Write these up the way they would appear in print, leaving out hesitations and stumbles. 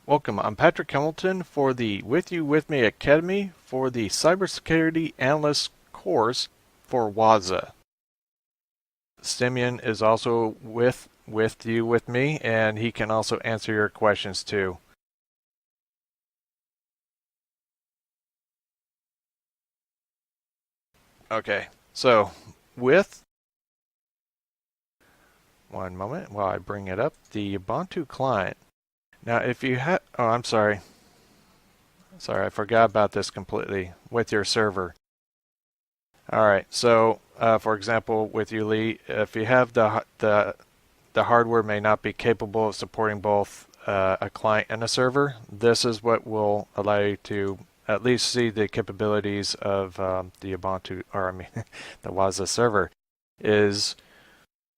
Welcome, I'm Patrick Hamilton for the WithYouWithMe Academy for the Cybersecurity Analyst course for Wazah. Simeon is also with you with me, and he can also answer your questions too. Okay, so with one moment while I bring it up, the Ubuntu client. Now, if you have, oh, I'm sorry. Sorry, I forgot about this completely with your server. All right, so for example, with you, Lee, if you have the hardware may not be capable of supporting both a client and a server, this is what will allow you to at least see the capabilities of the Ubuntu, or I mean, the Wazah server.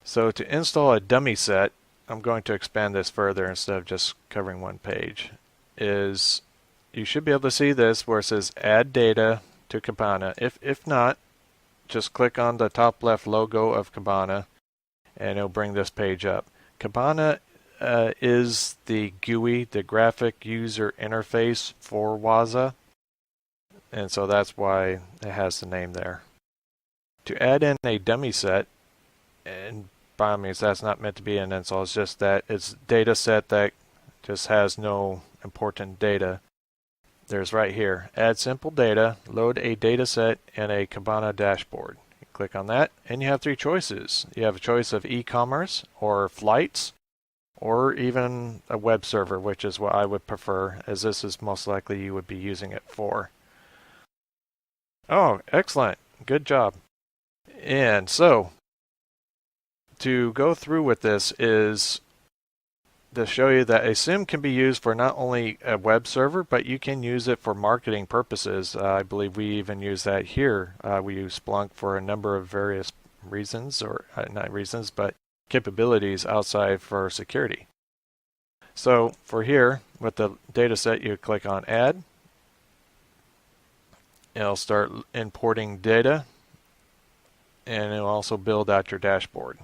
So to install a dummy set, I'm going to expand this further instead of just covering one page. You should be able to see this where it says add data to Kibana. If not, just click on the top left logo of Kibana and it'll bring this page up. Kibana is the GUI, the graphic user interface for Wazah, and so that's why it has the name there. To add in a dummy set, and by all means that's not meant to be an install, it's just that it's data set that just has no important data. There's right here, add simple data, load a data set in a Kibana dashboard. You click on that and you have three choices. You have a choice of e-commerce or flights or even a web server, which is what I would prefer, as this is most likely you would be using it for. Oh, excellent. Good job. And so to go through with this is to show you that a SIM can be used for not only a web server, but you can use it for marketing purposes. I believe we even use that here. We use Splunk for a number of various reasons, or not reasons, but capabilities outside for security. So for here, with the data set, you click on Add. It'll start importing data, and it'll also build out your dashboard.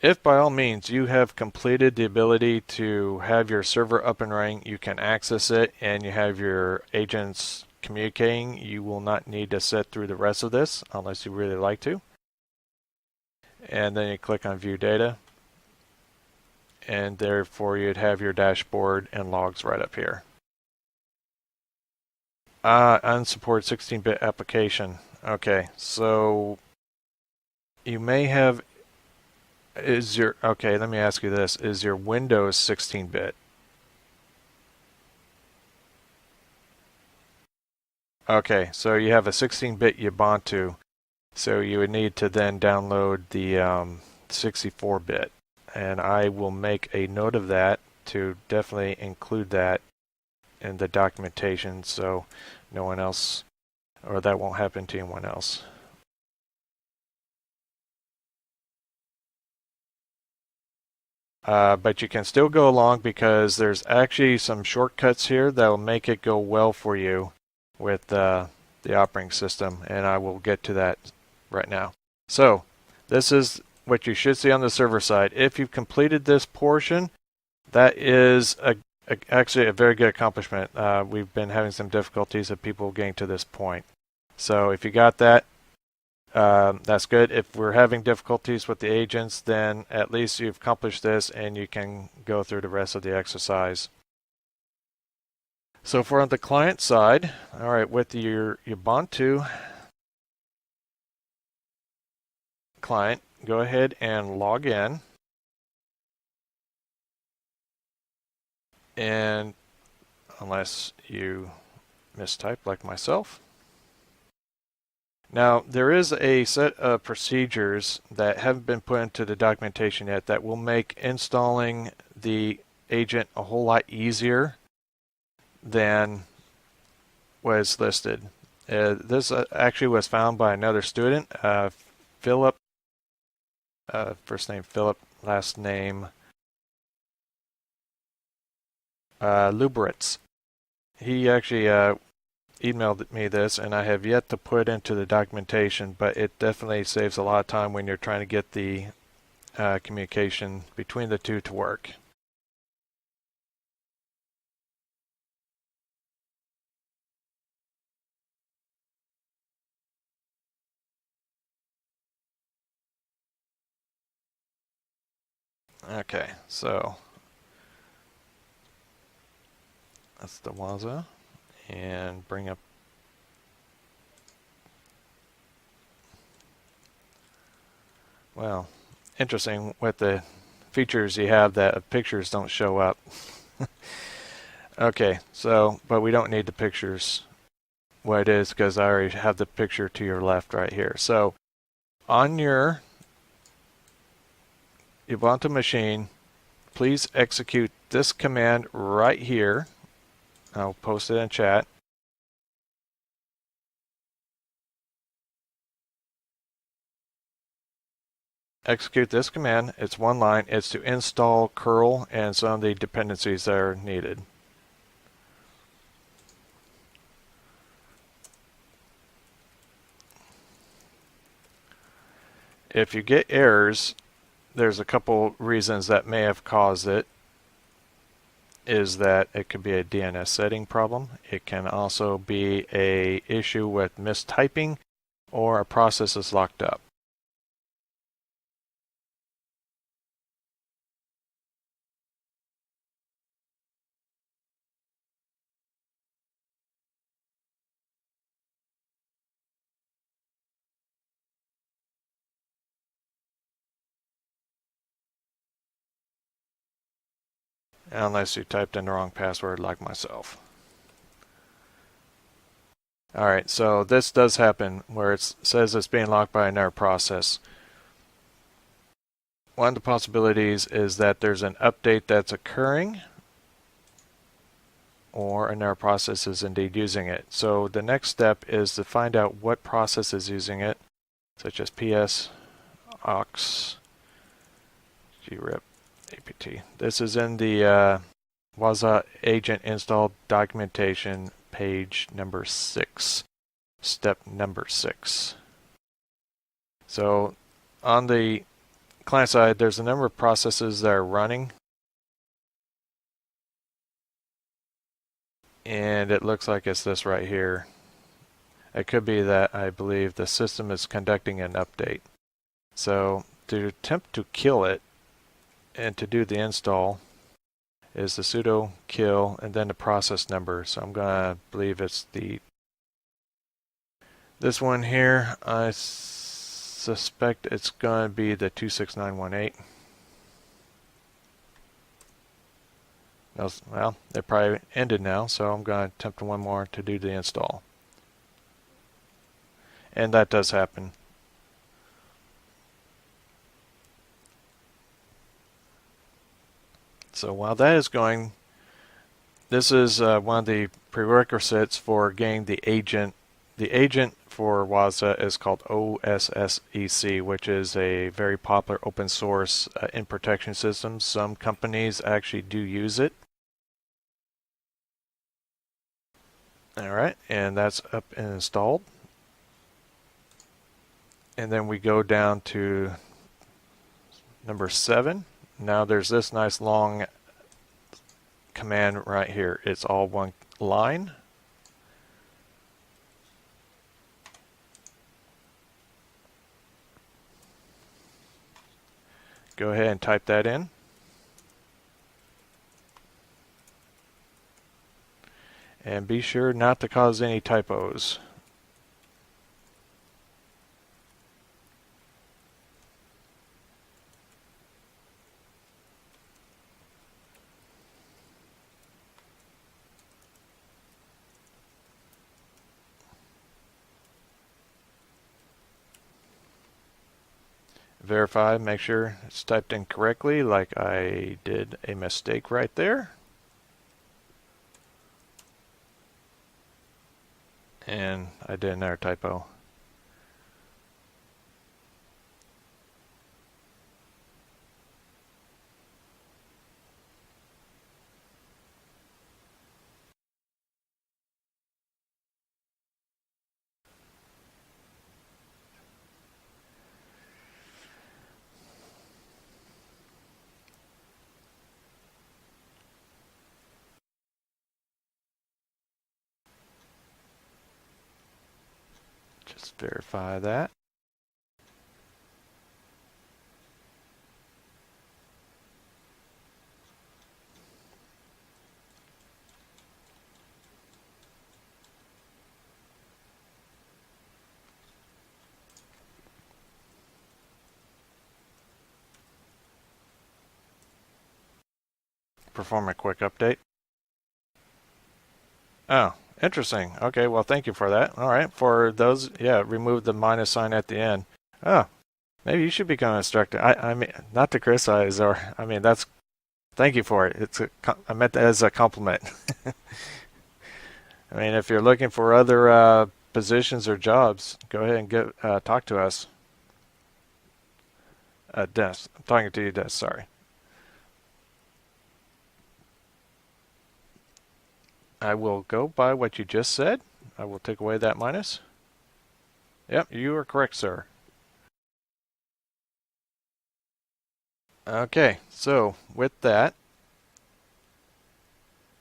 If by all means you have completed the ability to have your server up and running, you can access it, and you have your agents communicating, you will not need to sit through the rest of this unless you really like to. And then you click on View Data, and therefore you'd have your dashboard and logs right up here. Unsupported 16-bit application. Okay, so you may have okay, let me ask you this. Is your Windows 16-bit? Okay, so you have a 16-bit Ubuntu, so you would need to then download the 64-bit. And I will make a note of that to definitely include that in the documentation so no one else, or that won't happen to anyone else. But you can still go along because there's actually some shortcuts here that will make it go well for you with the operating system, and I will get to that right now. So this is what you should see on the server side. If you've completed this portion, that is actually a very good accomplishment. We've been having some difficulties of people getting to this point. So if you got that, that's good. If we're having difficulties with the agents, then at least you've accomplished this and you can go through the rest of the exercise. So for the client side, all right, with your Ubuntu client, go ahead and log in. And unless you mistype like myself. Now, there is a set of procedures that haven't been put into the documentation yet that will make installing the agent a whole lot easier than was listed. This actually was found by another student, Philip, first name Philip, last name Lubritz. He actually emailed me this, and I have yet to put into the documentation, but it definitely saves a lot of time when you're trying to get the communication between the two to work. Okay, so that's the Wazah, and bring up. Well, interesting with the features you have that pictures don't show up. Okay, so, but we don't need the pictures what it is because I already have the picture to your left right here. So on your Ubuntu machine, please execute this command right here. I'll post it in chat. Execute this command. It's one line. It's to install curl and some of the dependencies that are needed. If you get errors, there's a couple reasons that may have caused it. Is that it could be a DNS setting problem. It can also be a issue with mistyping or a process is locked up. Unless you typed in the wrong password like myself. Alright, so this does happen where it says it's being locked by another process. One of the possibilities is that there's an update that's occurring or another process is indeed using it. So the next step is to find out what process is using it, such as ps aux grep apt. This is in the Wazuh Agent install documentation, page number 6, step number 6. So on the client side, there's a number of processes that are running, and it looks like it's this right here. It could be that I believe the system is conducting an update. So to attempt to kill it and to do the install is the sudo kill and then the process number. So I'm going to believe it's this one here. I suspect it's going to be the 26918. Well, they probably ended now, so I'm going to attempt one more to do the install. And that does happen. So while that is going, this is one of the prerequisites for getting the agent. The agent for Wazah is called OSSEC, which is a very popular open source in protection system. Some companies actually do use it. Alright, and that's up and installed. And then we go down to number 7. Now there's this nice long command right here. It's all one line. Go ahead and type that in. And be sure not to cause any typos. Verify, make sure it's typed in correctly, like I did a mistake right there. And I did another typo. Just verify that. Perform a quick update. Oh, interesting. Okay, well, thank you for that. All right, for those, yeah, remove the minus sign at the end. Oh, maybe you should become an instructor. I mean, not to criticize, or I mean, that's thank you for it. I meant that as a compliment. I mean, if you're looking for other positions or jobs, go ahead and talk to us. Dennis, I'm talking to you, Dennis. Sorry. I will go by what you just said. I will take away that minus. Yep, you are correct, sir. Okay, so with that,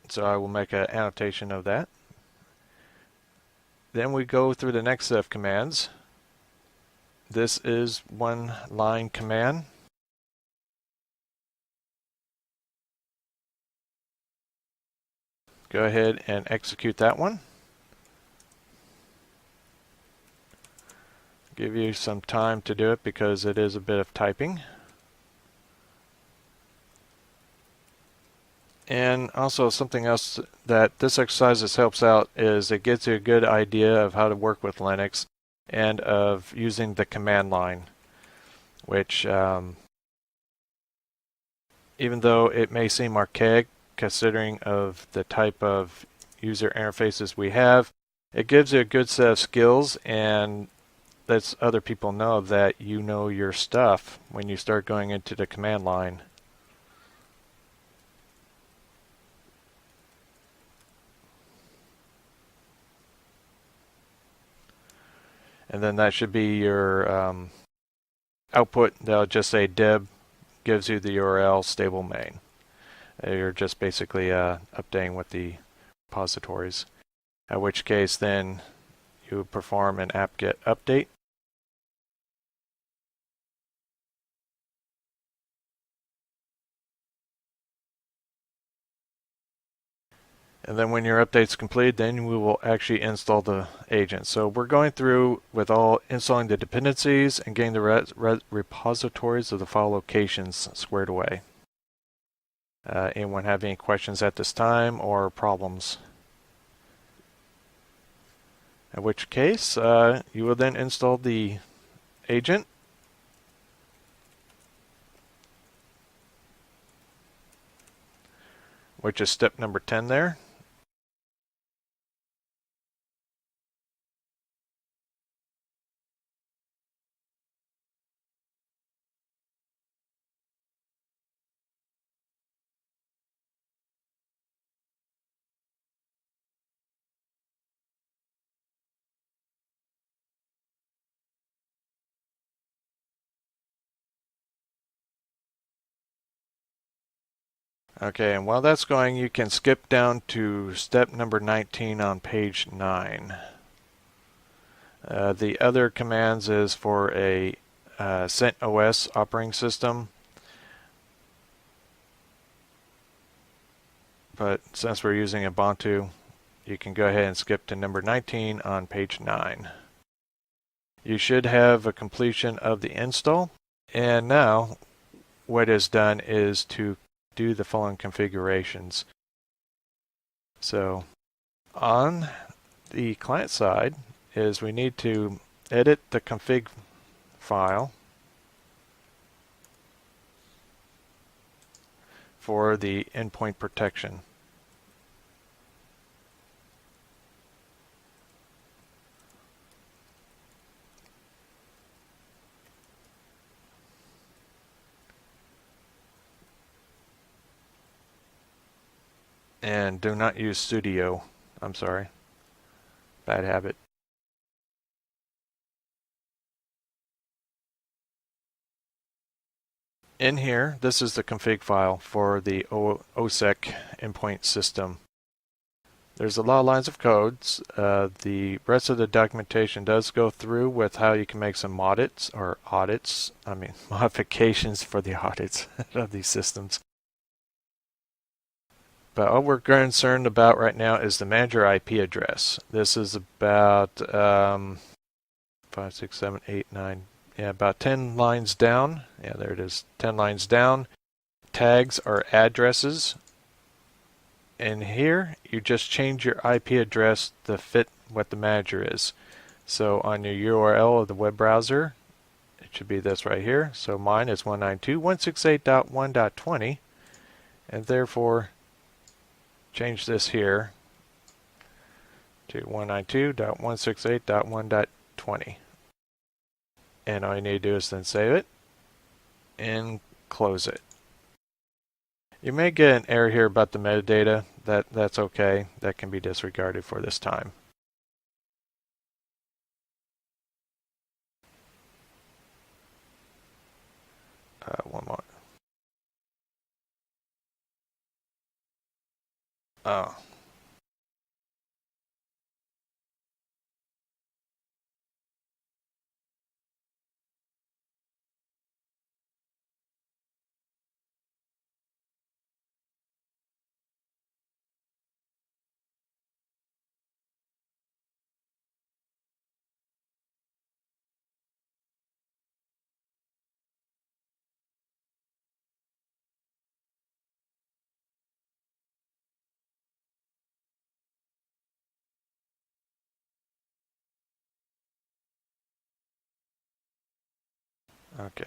so I will make an annotation of that. Then we go through the next set of commands. This is one line command. Go ahead and execute that one. Give you some time to do it because it is a bit of typing. And also something else that this exercise helps out is it gives you a good idea of how to work with Linux and of using the command line, which even though it may seem archaic considering of the type of user interfaces we have, it gives you a good set of skills and lets other people know that you know your stuff when you start going into the command line. And then that should be your output. That'll just say deb gives you the URL stable main. You're just basically updating with the repositories. At which case then you would perform an apt-get update. And then when your update's complete, then we will actually install the agent. So we're going through with all installing the dependencies and getting the repositories of the file locations squared away. Anyone have any questions at this time or problems? In which case, you will then install the agent. Which is step number 10 there. Okay, and while that's going, you can skip down to step number 19 on page 9. The other commands is for a CentOS operating system. But since we're using Ubuntu, you can go ahead and skip to number 19 on page 9. You should have a completion of the install. And now, what is done is to do the following configurations. So, on the client side is we need to edit the config file for the endpoint protection. And do not use sudo. I'm sorry. Bad habit. In here, this is the config file for the OSEC endpoint system. There's a lot of lines of codes. The rest of the documentation does go through with how you can make some modifications for the audits of these systems. But all we're concerned about right now is the manager IP address. This is about 5, 6, 7, 8, 9, yeah, about 10 lines down. Yeah, there it is, 10 lines down. Tags are addresses. And here, you just change your IP address to fit what the manager is. So on your URL of the web browser, it should be this right here. So mine is 192.168.1.20, and therefore change this here to 192.168.1.20. And all you need to do is then save it and close it. You may get an error here about the metadata. That's okay. That can be disregarded for this time. One more. Oh. Okay.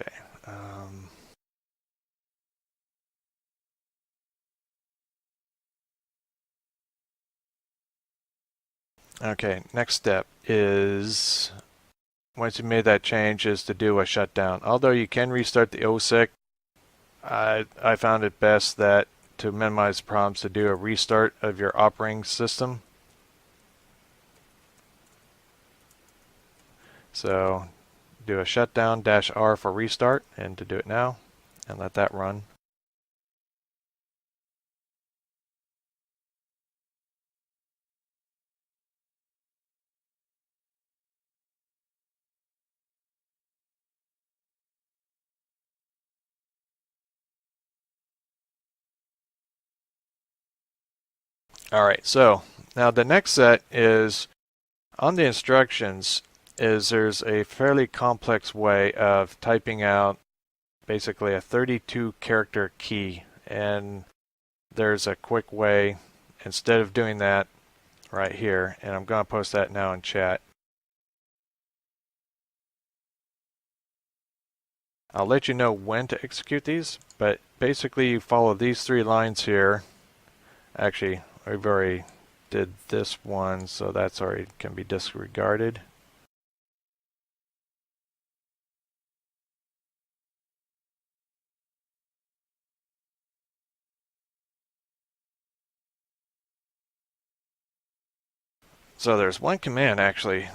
Okay, next step is, once you made that change, is to do a shutdown. Although you can restart the OSIC, I found it best that to minimize problems to do a restart of your operating system. So do a shutdown -R for restart, and to do it now, and let that run. Alright, so now the next set is, on the instructions, there's a fairly complex way of typing out basically a 32 character key, and there's a quick way instead of doing that right here, and I'm going to post that now in chat. I'll let you know when to execute these, but basically you follow these 3 lines here. Actually, we've already did this one, so that's already can be disregarded. So there's one command actually,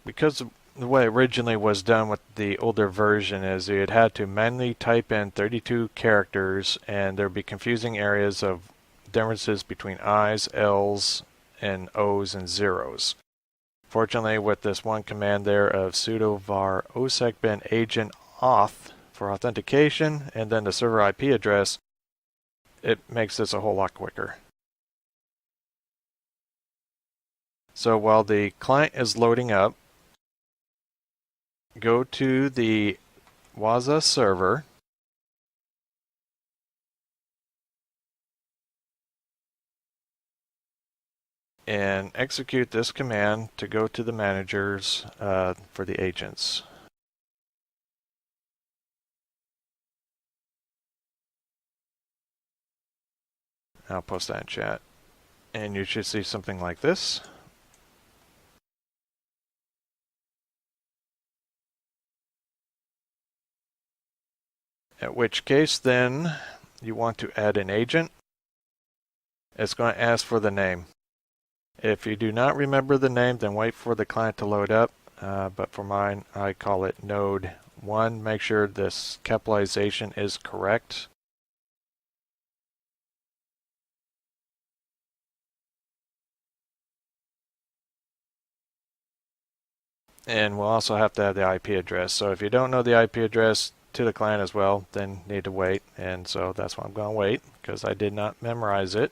because the way it originally was done with the older version is you'd had to manually type in 32 characters, and there'd be confusing areas of differences between I's, L's, and O's and zeros. Fortunately, with this one command there of sudo var osecbin agent auth for authentication, and then the server IP address, it makes this a whole lot quicker. So while the client is loading up, go to the Wazah server, and execute this command to go to the managers for the agents. I'll post that in chat. And you should see something like this. At which case then you want to add an agent. It's going to ask for the name. If you do not remember the name, then wait for the client to load up. But for mine, I call it node 1. Make sure this capitalization is correct. And we'll also have to have the IP address. So if you don't know the IP address to the client as well, then need to wait. And so that's why I'm going to wait, because I did not memorize it.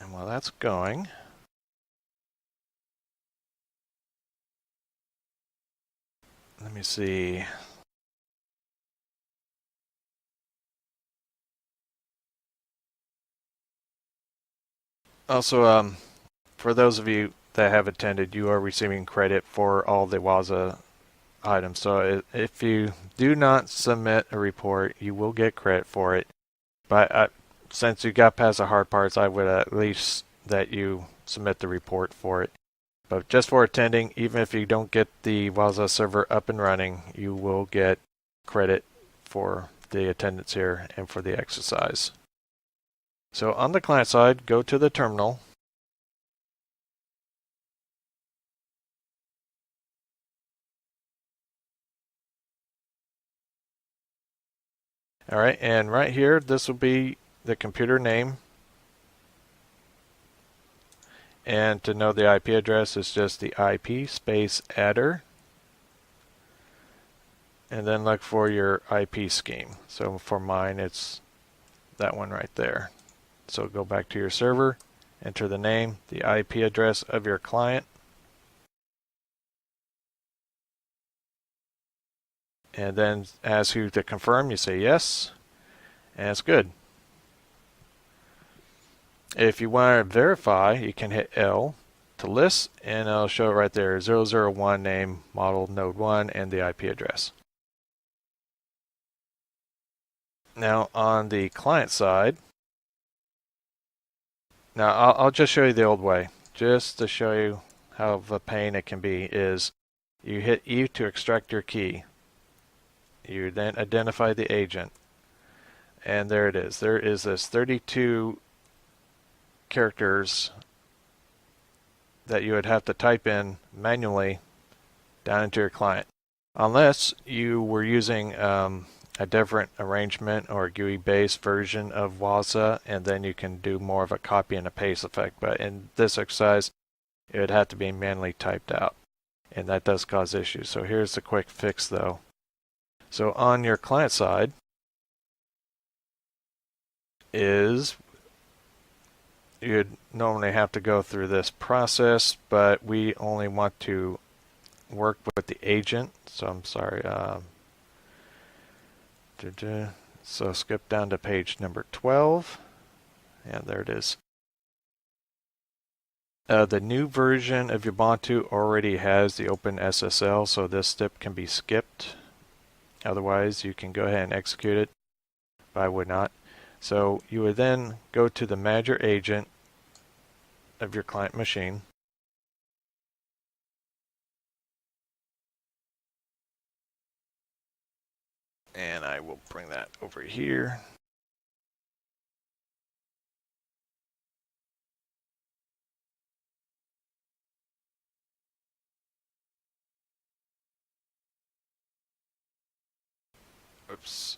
And while that's going, let me see. Also, for those of you that have attended, you are receiving credit for all the Wazah items. So if you do not submit a report, you will get credit for it. But since you got past the hard parts, I would at least that you submit the report for it. But just for attending, even if you don't get the Wazah server up and running, you will get credit for the attendance here and for the exercise. So on the client side, go to the terminal. All right, and right here, this will be the computer name. And to know the IP address, it's just the IP space adder. And then look for your IP scheme. So for mine, it's that one right there. So go back to your server, enter the name, the IP address of your client. And then ask you to confirm, you say yes, and it's good. If you want to verify, you can hit L to list, and it'll show it right there, 001 name, model node 1, and the IP address. Now on the client side, now I'll just show you the old way, just to show you how of a pain it can be, is you hit E to extract your key. You then identify the agent, and there it is. There is this 32 characters that you would have to type in manually down into your client. Unless you were using a different arrangement or GUI-based version of Wazah, and then you can do more of a copy and a paste effect. But in this exercise, it would have to be manually typed out, and that does cause issues. So here's the quick fix though. So on your client side is you'd normally have to go through this process, but we only want to work with the agent. So I'm sorry. So skip down to page number 12. And there it is. The new version of Ubuntu already has the OpenSSL, so this step can be skipped. Otherwise, you can go ahead and execute it, but I would not. So you would then go to the manager agent of your client machine. And I will bring that over here. Oops.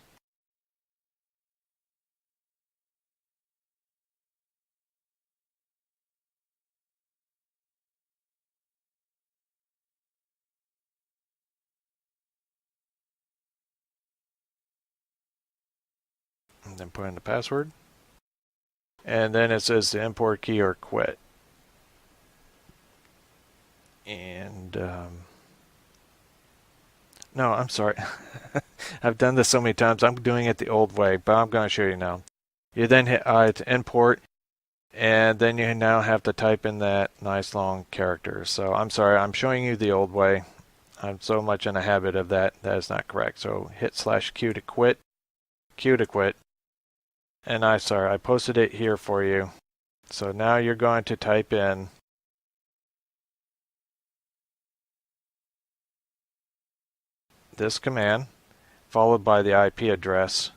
And then put in the password. And then it says the import key or quit. And no, I'm sorry. I've done this so many times. I'm doing it the old way, but I'm going to show you now. You then hit I to import, and then you now have to type in that nice long character. So I'm sorry, I'm showing you the old way. I'm so much in a habit of that. That is not correct. So hit /Q to quit. Q to quit. And I posted it here for you. So now you're going to type in this command followed by the IP address.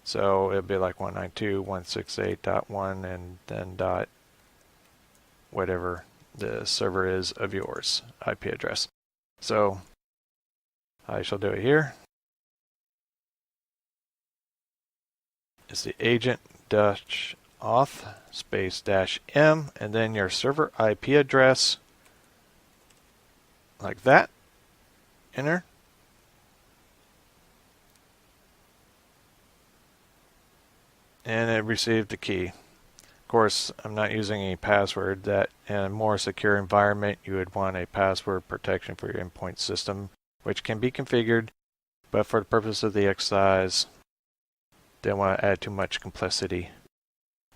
So it'll be like 192.168.1 and then dot whatever the server is of yours IP address. So I shall do it here. is the agent dash auth space dash m, and then your server IP address, like that. Enter. And it received the key. Of course, I'm not using any password. That in a more secure environment, you would want a password protection for your endpoint system, which can be configured, but for the purpose of the exercise, don't want to add too much complexity.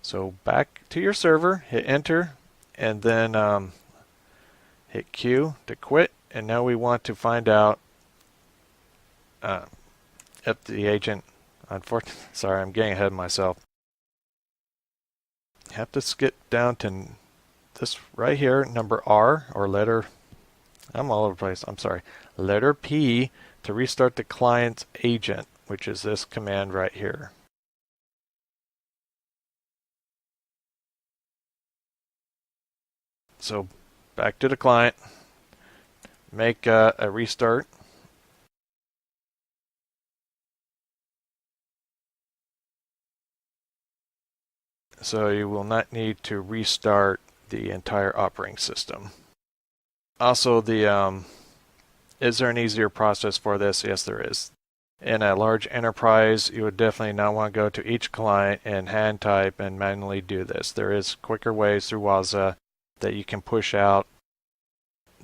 So back to your server, hit enter, and then hit Q to quit. And now we want to find out if the agent, unfortunately, sorry, I'm getting ahead of myself. Have to skip down to this right here, number R, or letter, I'm all over the place, I'm sorry, letter P, to restart the client's agent, which is this command right here. So back to the client, make a restart. So you will not need to restart the entire operating system. Also, is there an easier process for this? Yes, there is. In a large enterprise, you would definitely not want to go to each client and hand type and manually do this. There is quicker ways through Wazah that you can push out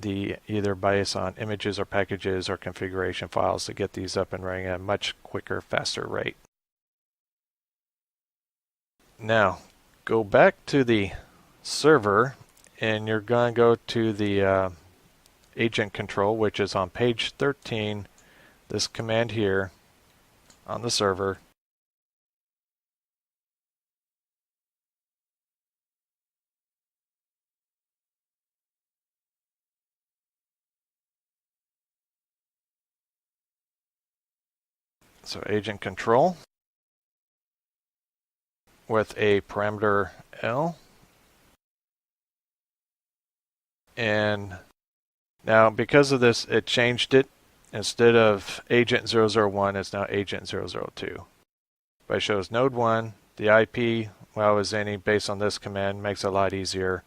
either based on images or packages or configuration files to get these up and running at a much quicker, faster rate. Now, go back to the server, and you're going to go to the agent control, which is on page 13, this command here on the server. So agent control with a parameter L. And now because of this, it changed it. Instead of agent 001, it's now agent 002. But it shows node 1, the IP, well, is any based on this command, makes it a lot easier,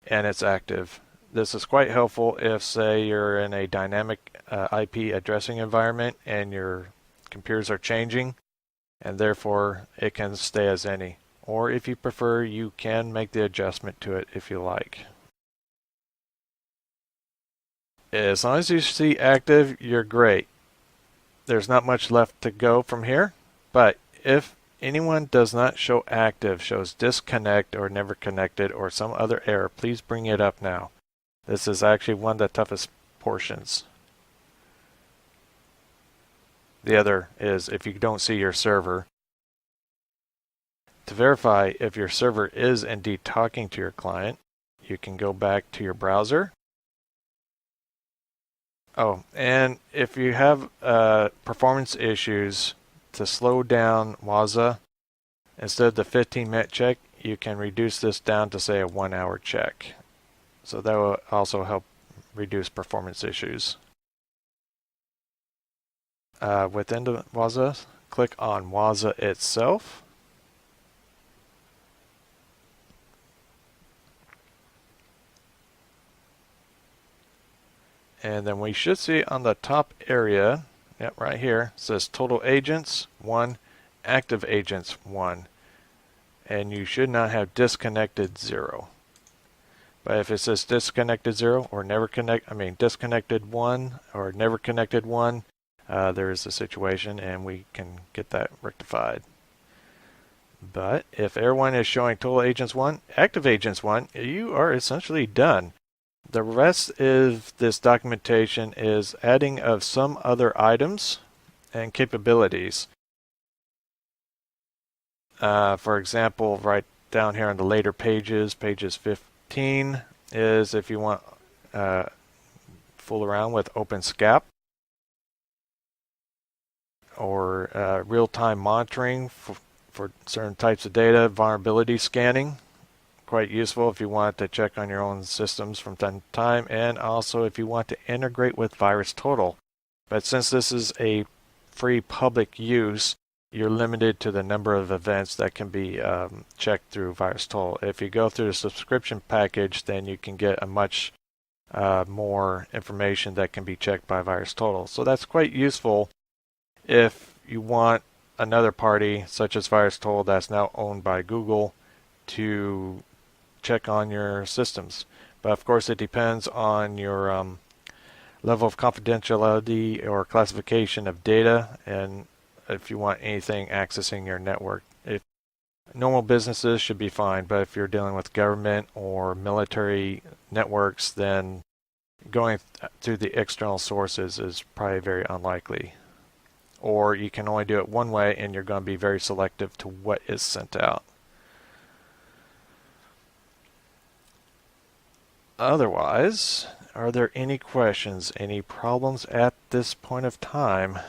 and it's active. This is quite helpful if, say, you're in a dynamic IP addressing environment and your computers are changing, and therefore it can stay as any. Or if you prefer, you can make the adjustment to it if you like. As long as you see active, you're great. There's not much left to go from here, but if anyone does not show active, shows disconnect or never connected or some other error, please bring it up now. This is actually one of the toughest portions. The other is if you don't see your server. To verify if your server is indeed talking to your client, you can go back to your browser. Oh, and if you have performance issues, to slow down Wazah, instead of the 15-minute check, you can reduce this down to, say, a 1-hour check. So that will also help reduce performance issues. Within the Wazah, click on Wazah itself. And then we should see on the top area, yep, right here, it says total agents 1, active agents 1. And you should not have disconnected 0. But if it says disconnected 0 or never disconnected 1 or never connected 1, there is a situation and we can get that rectified. But if everyone is showing total agents 1, active agents 1, you are essentially done. The rest of this documentation is adding of some other items and capabilities. For example, right down here on the later pages, pages 15, is if you want fool around with OpenSCAP or real-time monitoring for certain types of data, vulnerability scanning. Quite useful if you want to check on your own systems from time to time, and also if you want to integrate with VirusTotal. But since this is a free public use, you're limited to the number of events that can be checked through VirusTotal. If you go through the subscription package, then you can get a much more information that can be checked by VirusTotal. So that's quite useful if you want another party, such as VirusTotal, that's now owned by Google, to check on your systems. But of course, it depends on your level of confidentiality or classification of data, and if you want anything accessing your network. If normal businesses should be fine, but if you're dealing with government or military networks, then going through the external sources is probably very unlikely. Or you can only do it one way, and you're going to be very selective to what is sent out. Otherwise, are there any questions, any problems at this point of time?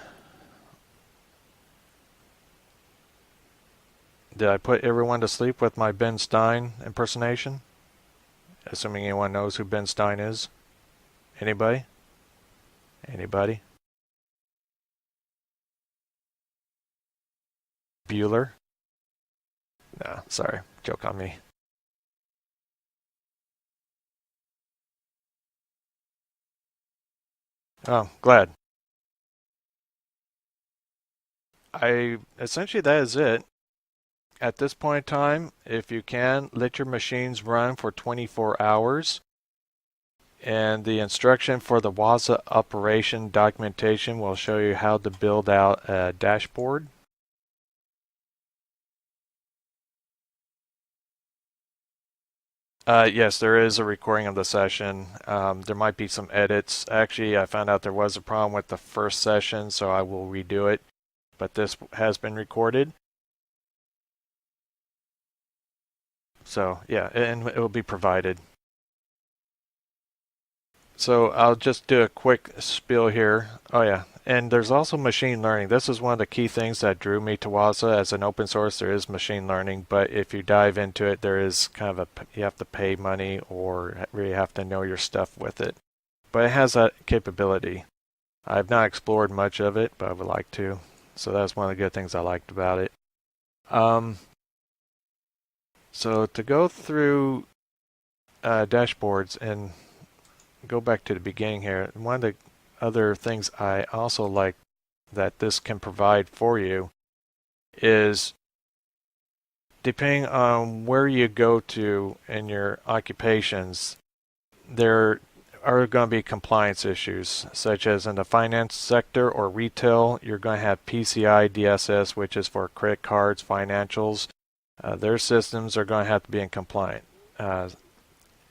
Did I put everyone to sleep with my Ben Stein impersonation? Assuming anyone knows who Ben Stein is. Anybody? Anybody? Bueller? No, sorry. Joke on me. Oh, glad. Essentially that is it. At this point in time, if you can, let your machines run for 24 hours. And the instruction for the Wazah operation documentation will show you how to build out a dashboard. Yes, there is a recording of the session. There might be some edits. Actually, I found out there was a problem with the first session, so I will redo it. But this has been recorded. So, yeah, and it will be provided. So I'll just do a quick spiel here. Oh yeah, and there's also machine learning. This is one of the key things that drew me to Wazah. As an open source, there is machine learning, but if you dive into it, there is kind of you have to pay money or really have to know your stuff with it. But it has that capability. I've not explored much of it, but I would like to. So that's one of the good things I liked about it. So to go through dashboards and go back to the beginning here, one of the other things I also like that this can provide for you is, depending on where you go to in your occupations, there are going to be compliance issues, such as in the finance sector or retail. You're going to have PCI DSS, which is for credit cards, financials. Their systems are going to have to be in compliant.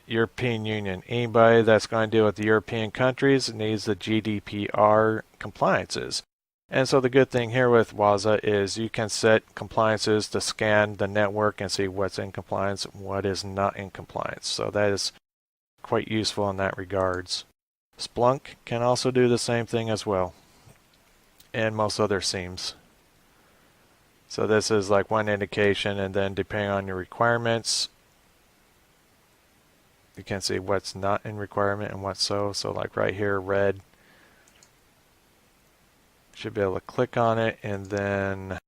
European Union. Anybody that's going to deal with the European countries needs the GDPR compliances. And so the good thing here with Wazah is you can set compliances to scan the network and see what's in compliance and what is not in compliance. So that is quite useful in that regards. Splunk can also do the same thing as well, and most other SIEMs. So this is like one indication, and then depending on your requirements, you can see what's not in requirement and what's so. So like right here, red. Should be able to click on it and then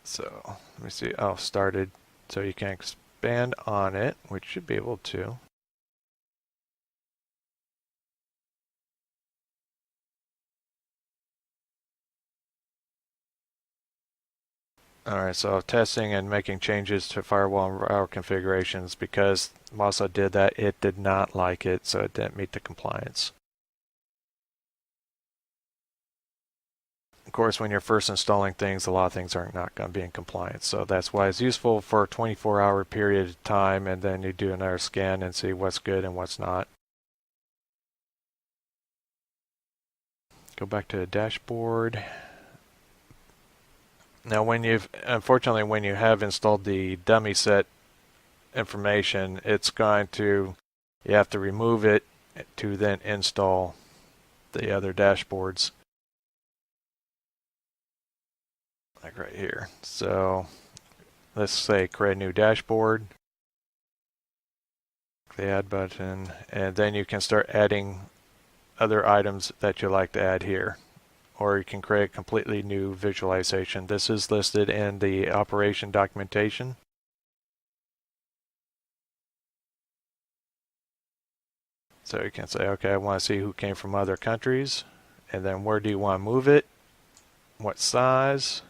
so let me see. Oh, started. So you can expand on it, which should be able to. Alright, so testing and making changes to firewall and router configurations. Because Wazah did that, it did not like it, so it didn't meet the compliance. Of course, when you're first installing things, a lot of things are not going to be in compliance. So that's why it's useful for a 24-hour period of time, and then you do another scan and see what's good and what's not. Go back to the dashboard. Now, unfortunately, when you have installed the dummy set information, it's going to, you have to remove it to then install the other dashboards. Like right here. So let's say create a new dashboard. the add button, and then you can start adding other items that you like to add here. Or you can create a completely new visualization. This is listed in the operation documentation. So you can say, okay, I want to see who came from other countries, and then where do you want to move it, what size,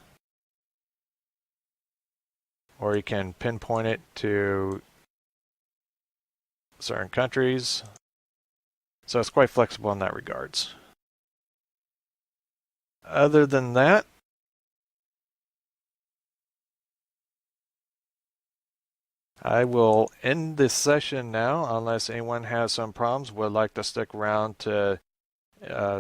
or you can pinpoint it to certain countries. So it's quite flexible in that regards. Other than that, I will end this session now, unless anyone has some problems, would like to stick around to there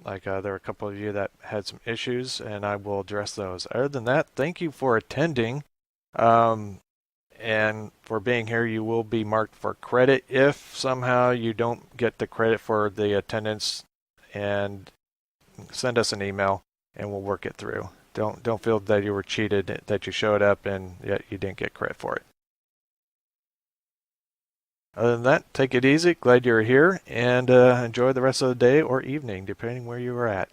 are a couple of you that had some issues, and I will address those. Other than that, thank you for attending, and for being here. You will be marked for credit if somehow you don't get the credit for the attendance, and send us an email and we'll work it through. Don't feel that you were cheated, that you showed up and yet you didn't get credit for it. Other than that, take it easy. Glad you're here, and enjoy the rest of the day or evening, depending where you were at.